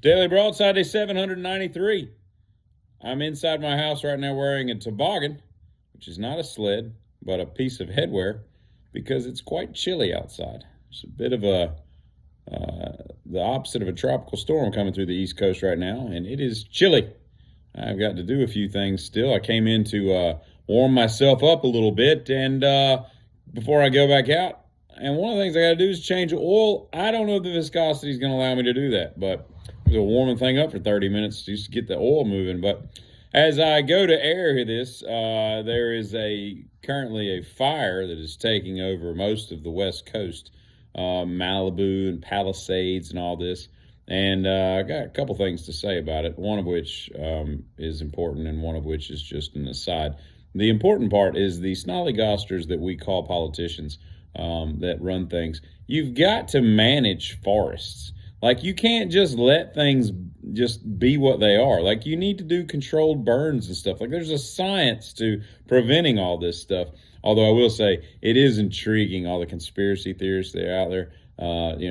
Daily Broadside Day 793. I'm inside my house right now wearing a toboggan, which is not a sled, but a piece of headwear, because it's quite chilly outside. It's a bit of the opposite of a tropical storm coming through the East Coast right now, and it is chilly. I've got to do a few things still. I came in to warm myself up a little bit, and before I go back out. And one of the things I got to do is change oil. I don't know if the viscosity is going to allow me to do that, but we'll warm the thing up for 30 minutes just to get the oil moving. But as I go to air this, there is currently a fire that is taking over most of the West Coast, Malibu and Palisades and all this. And I got a couple things to say about it, one of which is important and one of which is just an aside. The important part is the snollygosters that we call politicians that run things. You've got to manage forests. Like, you can't just let things just be what they are. Like, you need to do controlled burns and stuff. Like, there's a science to preventing all this stuff. Although I will say it is intriguing, all the conspiracy theorists that are out there,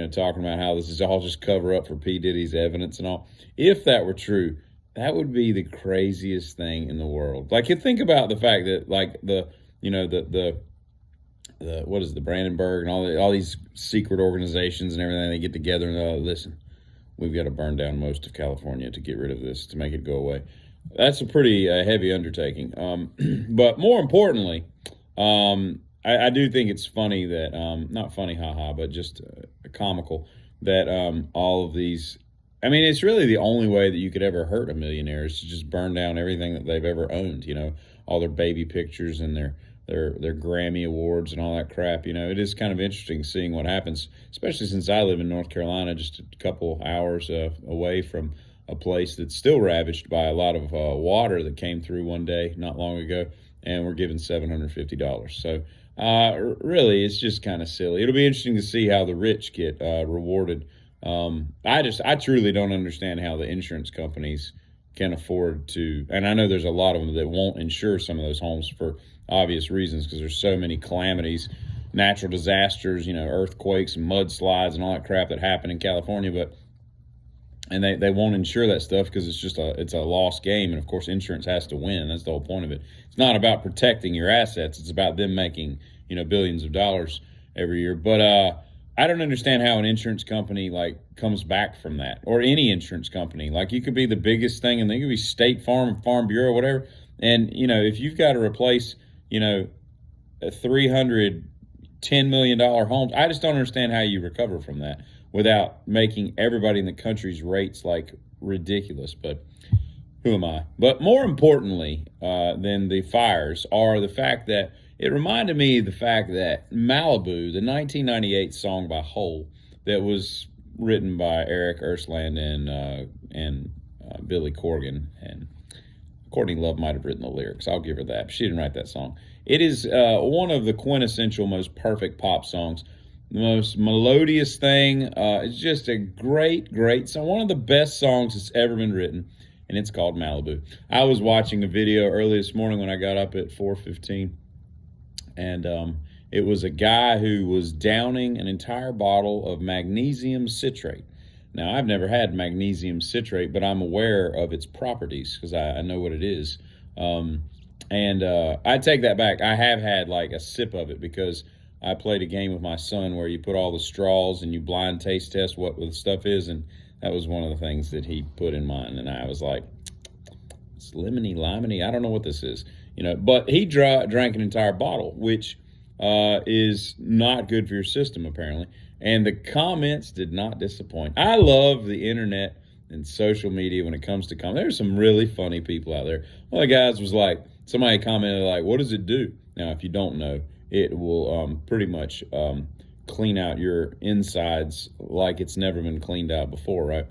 talking about how this is all just cover up for P. Diddy's evidence and all. If that were true, that would be the craziest thing in the world. Like, you think about the fact that, like, the what is the Brandenburg and all these secret organizations and everything, they get together and listen, we've got to burn down most of California to get rid of this, to make it go away. That's a pretty heavy undertaking. But more importantly, I do think it's funny that, not funny, haha, but just comical that all of these, I mean, it's really the only way that you could ever hurt a millionaire is to just burn down everything that they've ever owned, all their baby pictures and their Grammy awards and all that crap. It is kind of interesting seeing what happens, especially since I live in North Carolina, just a couple hours away from a place that's still ravaged by a lot of water that came through one day not long ago, and we're given $750. So really, it's just kind of silly. It'll be interesting to see how the rich get rewarded. I truly don't understand how the insurance companies can afford to, and I know there's a lot of them that won't insure some of those homes for obvious reasons, because there's so many calamities, natural disasters, earthquakes and mudslides and all that crap that happen in California, and they won't insure that stuff because it's a lost game, and of course insurance has to win. That's the whole point of it. It's not about protecting your assets, it's about them making billions of dollars every year. But I don't understand how an insurance company comes back from that, or any insurance company. Like, you could be the biggest thing, and they could be State Farm, Farm Bureau, whatever, and if you've got to replace a $310 million homes, I just don't understand how you recover from that without making everybody in the country's rates ridiculous. But who am I? But more importantly than the fires are the fact that it reminded me of the fact that Malibu, the 1998 song by Hole that was written by Eric Ersland and Billy Corgan, and Courtney Love might have written the lyrics. I'll give her that. But she didn't write that song. It is one of the quintessential, most perfect pop songs. The most melodious thing. It's just a great, great song. One of the best songs that's ever been written, and it's called Malibu. I was watching a video early this morning when I got up at 4:15, and it was a guy who was downing an entire bottle of magnesium citrate. Now, I've never had magnesium citrate, but I'm aware of its properties because I know what it is. And I take that back. I have had a sip of it because I played a game with my son where you put all the straws and you blind taste test what the stuff is. And that was one of the things that he put in mine. And I was like, it's lemony, limony. I don't know what this is. But he drank an entire bottle, which is not good for your system, apparently. And the comments did not disappoint. I love the internet and social media when it comes to comments. There's some really funny people out there. One of the guys was somebody commented what does it do? Now, if you don't know, it will pretty much clean out your insides like it's never been cleaned out before, right?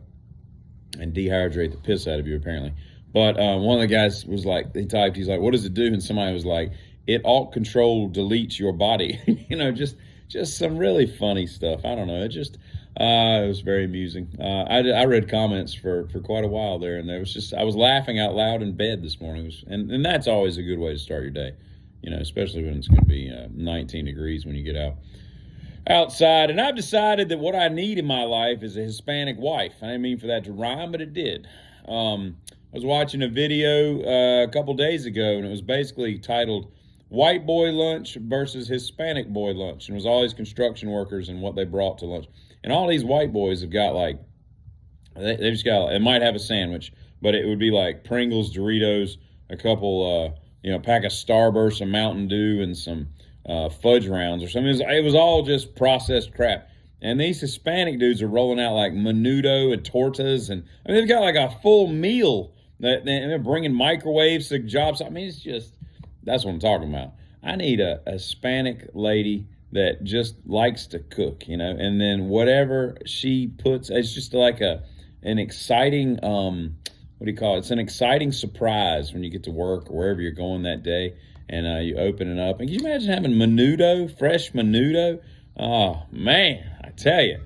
And dehydrate the piss out of you, apparently. But one of the guys was he typed, he's like, what does it do? And somebody was like, it alt control deletes your body. Just some really funny stuff. I don't know. It was very amusing. I read comments for quite a while there, and I was laughing out loud in bed this morning. And that's always a good way to start your day, especially when it's going to be 19 degrees when you get out. outside, and I've decided that what I need in my life is a Hispanic wife. I didn't mean for that to rhyme, but it did. I was watching a video a couple days ago, and it was basically titled "White Boy Lunch versus Hispanic Boy Lunch," and it was all these construction workers and what they brought to lunch. And all these white boys have got like, they just got, it might have a sandwich, but it would be like Pringles, Doritos, a couple, pack of Starburst, some Mountain Dew, and some fudge rounds or something. It was all just processed crap. And these Hispanic dudes are rolling out like menudo and tortas, and I mean they've got like a full meal. And they're bringing microwaves to jobs. I mean, it's just, that's what I'm talking about. I need a Hispanic lady that just likes to cook, and then whatever she puts, it's just like an exciting, what do you call it? It's an exciting surprise when you get to work or wherever you're going that day, and you open it up. And can you imagine having menudo, fresh menudo? Oh, man, I tell you,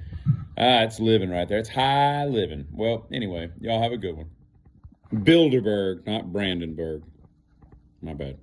it's living right there. It's high living. Well, anyway, y'all have a good one. Bilderberg, not Brandenburg. My bad.